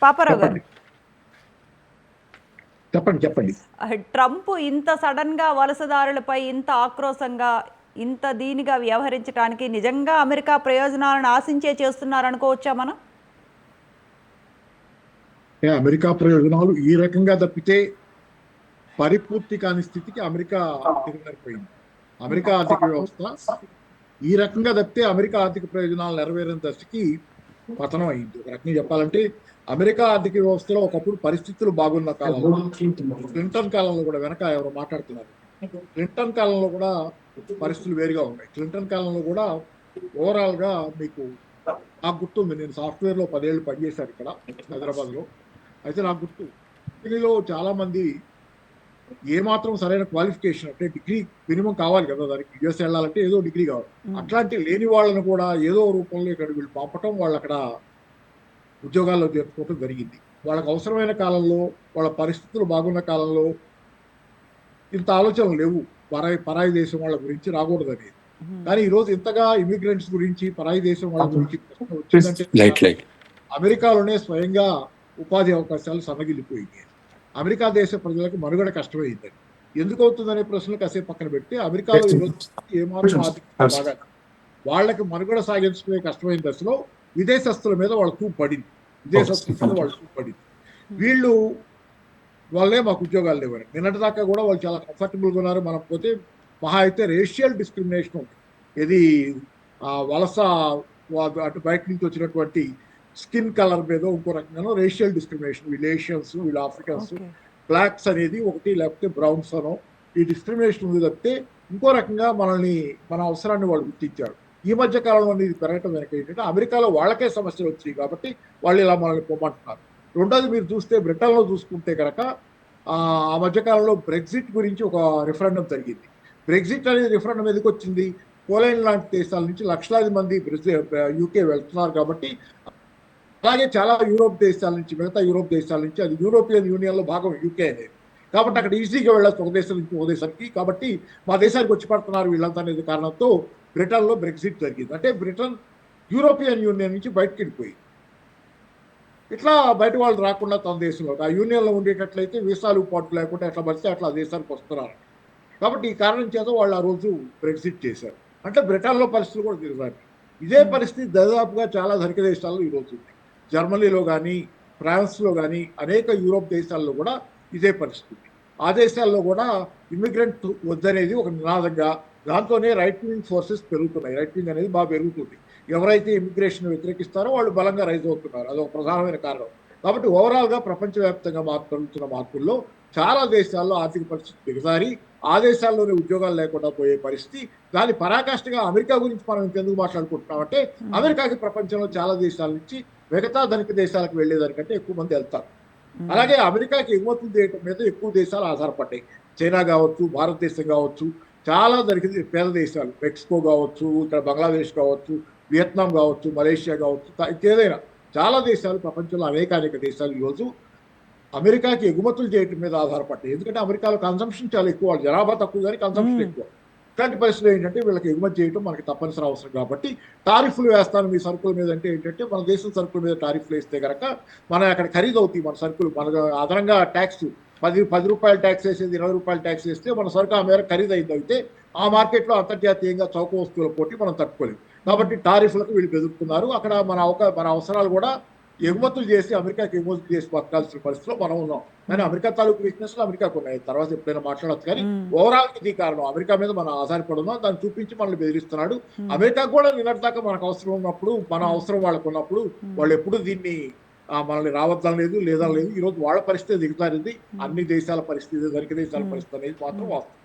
పాపారావు గారు, చెప్పండి చెప్పండి చెప్పండి. ట్రంప్ ఇంత సడన్గా వలసదారులపై ఇంత ఆక్రోశంగా ఇంత దీనిగా వ్యవహరించడానికి నిజంగా అమెరికా ప్రయోజనాలను ఆశించే చేస్తున్నారనుకోవచ్చా మనం? అమెరికా ప్రయోజనాలు ఈ రకంగా తప్పితే పరిపూర్తి కాని స్థితికి అమెరికా దిగజారిపోయింది. అమెరికా ఆర్థిక వ్యవస్థ ఈ రకంగా తప్పితే అమెరికా ఆర్థిక ప్రయోజనాలు నెరవేరిన దశకి పతనం అయింది. ఒక రకంగా చెప్పాలంటే అమెరికా ఆర్థిక వ్యవస్థలో ఒకప్పుడు పరిస్థితులు బాగున్న కాలంలో, క్లింటన్ కాలంలో కూడా, వెనక ఎవరు మాట్లాడుతున్నారు, క్లింటన్ కాలంలో కూడా పరిస్థితులు వేరుగా ఉన్నాయి. క్లింటన్ కాలంలో కూడా ఓవరాల్ గా మీకు నాకు గుర్తుంది, నేను సాఫ్ట్వేర్ లో 10 ఏళ్ళు పనిచేశాను ఇక్కడ హైదరాబాద్ లో. అయితే నాకు గుర్తు, కంపెనీలో చాలా మంది ఏమాత్రం సరైన క్వాలిఫికేషన్ అంటే డిగ్రీ మినిమం కావాలి కదా, దానికి యుఎస్ వెళ్ళాలంటే ఏదో డిగ్రీ కావాలి. అట్లాంటి లేని వాళ్ళని కూడా ఏదో రూపంలో ఇక్కడ వీళ్ళు పంపటం, వాళ్ళు అక్కడ ఉద్యోగాల్లో చేర్చుకోవటం జరిగింది. వాళ్ళకి అవసరమైన కాలంలో, వాళ్ళ పరిస్థితులు బాగున్న కాలంలో ఇంత ఆలోచనలు లేవు పరాయి దేశం వాళ్ళ గురించి రాకూడదు అనేది. కానీ ఈరోజు ఇంతగా ఇమిగ్రెంట్స్ గురించి, పరాయి దేశం వాళ్ళ గురించి వచ్చిందంటే అమెరికాలోనే స్వయంగా ఉపాధి అవకాశాలు సన్నగిల్లిపోయింది. అమెరికా దేశ ప్రజలకు మనుగడ కష్టమైందని ఎందుకు అవుతుందనే ప్రశ్నలు కాసేపు పక్కన పెడితే, అమెరికాలో ఈరోజు ఏమాత్రం ఆర్థికంగా బాగా వాళ్ళకి మనుగడ సాగించుకునే కష్టమైన దశలో విదేశస్తుల మీద వాళ్ళ చూపు పడింది. విదేశస్తుల మీద వాళ్ళ చూపు పడింది. వీళ్ళు వాళ్ళే మాకు ఉద్యోగాలు లేవని నిన్నటి దాకా కూడా వాళ్ళు చాలా కంఫర్టబుల్గా ఉన్నారు. మనం పోతే మహా అయితే రేషియల్ డిస్క్రిమినేషన్ ఉంది. ఇది వలస అటు బయట నుంచి వచ్చినటువంటి స్కిన్ కలర్ మీద ఇంకో రకంగా రేషియల్ డిస్క్రిమినేషన్, వీళ్ళు ఏషియన్స్, వీళ్ళు ఆఫ్రికన్స్, బ్లాక్స్ అనేది ఒకటి, లేకపోతే బ్రౌన్స్ అనో ఈ డిస్క్రిమినేషన్ ఉంది తప్పితే ఇంకో రకంగా మనల్ని, మన అవసరాన్ని వాళ్ళు గుర్తించారు. ఈ మధ్య కాలంలో ఇది పెరగటం వెనక ఏంటంటే అమెరికాలో వాళ్ళకే సమస్యలు వచ్చాయి కాబట్టి వాళ్ళు ఇలా మనల్ని పొమ్మంటున్నారు. రెండోది మీరు చూస్తే బ్రిటన్లో చూసుకుంటే కనుక ఆ మధ్యకాలంలో బ్రెగ్జిట్ గురించి ఒక రిఫరెండం జరిగింది. బ్రెగ్జిట్ అనేది రిఫరెండం ఎందుకు వచ్చింది? పోలాండ్ లాంటి దేశాల నుంచి లక్షలాది మంది యూకే వెళ్తున్నారు కాబట్టి, అలాగే చాలా యూరోప్ దేశాల నుంచి, మిగతా యూరోప్ దేశాల నుంచి, అది యూరోపియన్ యూనియన్ లో భాగం యూకే అనేది, కాబట్టి అక్కడ ఈజీగా వెళ్ళచ్చు ఒక దేశం నుంచి ఒక దేశానికి. కాబట్టి మా దేశానికి వచ్చి పడుతున్నారు వీళ్ళంతా అనేది కారణంతో బ్రిటన్లో బ్రెగ్జిట్ జరిగింది. అంటే బ్రిటన్ యూరోపియన్ యూనియన్ నుంచి బయటకు వెళ్ళిపోయింది. ఇట్లా బయట వాళ్ళు రాకుండా తన దేశంలో ఆ యూనియన్లో ఉండేటట్లయితే వీసాలు పాటు లేకుండా ఎట్లా పడితే అట్లా దేశానికి వస్తున్నారు. కాబట్టి ఈ కారణం చేత వాళ్ళు ఆ రోజు బ్రెగ్జిట్ చేశారు. అంటే బ్రిటన్లో పరిస్థితులు కూడా తిరిగారు. ఇదే పరిస్థితి దాదాపుగా చాలా ధనిక దేశాల్లో ఈరోజు ఉంది. జర్మనీలో కానీ, ఫ్రాన్స్లో కానీ, అనేక యూరోప్ దేశాల్లో కూడా ఇదే పరిస్థితి. ఆ దేశాల్లో కూడా ఇమిగ్రెంట్ వద్దనేది ఒక నినాదంగా, దాంతోనే రైట్ వింగ్ ఫోర్సెస్ పెరుగుతున్నాయి. రైట్ వింగ్ అనేది బాగా పెరుగుతుంది. ఎవరైతే ఇమిగ్రేషన్ వ్యతిరేకిస్తారో వాళ్ళు బలంగా రైజ్ అవుతున్నారు. అదొక ప్రధానమైన కారణం. కాబట్టి ఓవరాల్గా ప్రపంచవ్యాప్తంగా జరుగుతున్న మార్పుల్లో చాలా దేశాల్లో ఆర్థిక పరిస్థితి దిగజారి ఆ దేశాల్లోనే ఉద్యోగాలు లేకుండా పోయే పరిస్థితి. దాని పరాకాష్ఠగా అమెరికా గురించి మనం ఇంకెందుకు మాట్లాడుకుంటున్నామంటే, అమెరికాకి ప్రపంచంలో చాలా దేశాల నుంచి మిగతా ధనిక దేశాలకు వెళ్లేదానికంటే ఎక్కువ మంది వెళ్తారు. అలాగే అమెరికాకి ఎగుమతులు చేయడం మీద ఎక్కువ దేశాలు ఆధారపడ్డాయి. చైనా కావచ్చు, భారతదేశం కావచ్చు, చాలా ధనిక పేద దేశాలు, మెక్సికో కావచ్చు, ఇక్కడ బంగ్లాదేశ్ కావచ్చు, వియత్నాం కావచ్చు, మలేషియా కావచ్చు, ఇంకేదైనా చాలా దేశాలు, ప్రపంచంలో అనేక దేశాలు ఈరోజు అమెరికాకి ఎగుమతులు చేయడం మీద ఆధారపడ్డాయి. ఎందుకంటే అమెరికాలో కన్సంప్షన్ చాలా ఎక్కువ, వాళ్ళు జనాభా తక్కువ కానీ కన్సంప్షన్ ఎక్కువ. ఇట్లాంటి పరిస్థితులు ఏంటంటే వీళ్ళకి ఎగుమతి చేయడం మనకి తప్పనిసరి అవసరం కాబట్టి టారిఫ్లు వేస్తాను మీ సరుకుల మీద అంటే ఏంటంటే, మన దేశం సరుకుల మీద టారిఫ్లు వేస్తే కనుక మన అక్కడ ఖరీదు అవుతాయి మన సరుకులు. మన అదనంగా ట్యాక్స్ 10 రూపాయల ట్యాక్స్ వేసేది 20 రూపాయల ట్యాక్స్ వేస్తే మన సరుకు ఆ మేర ఖరీదు అయింది. అయితే ఆ మార్కెట్లో అంతర్జాతీయంగా చౌక వస్తువుల పోటీ మనం తట్టుకోలేము. కాబట్టి టారిఫ్లకు వీళ్ళు బెదురుతున్నారు. అక్కడ మన అవసరాలు కూడా ఎగుమతులు చేసి అమెరికాకి ఎగుమతులు చేసి బతకాల్సిన పరిస్థితిలో మనం ఉన్నాం. కానీ అమెరికా తాలూకు వీక్నెస్ అమెరికాకు ఉన్నాయి. తర్వాత ఎప్పుడైనా మాట్లాడచ్చు. కానీ ఓవరాల్ ఇది కారణం, అమెరికా మీద మనం ఆధారపడి ఉన్నాం. దాన్ని చూపించి మనల్ని బెదిరిస్తున్నాడు. అమెరికా కూడా నిన్నటిదాకా మనకు అవసరం ఉన్నప్పుడు, మన అవసరం వాళ్ళకు ఉన్నప్పుడు వాళ్ళు ఎప్పుడు దీన్ని మనల్ని రావద్దాం లేదు, లేదా లేదు. ఈరోజు వాళ్ళ పరిస్థితి దిగుతారింది. అన్ని దేశాల పరిస్థితి, ధనిక దేశాల పరిస్థితి అనేది మాత్రం వాస్తవం.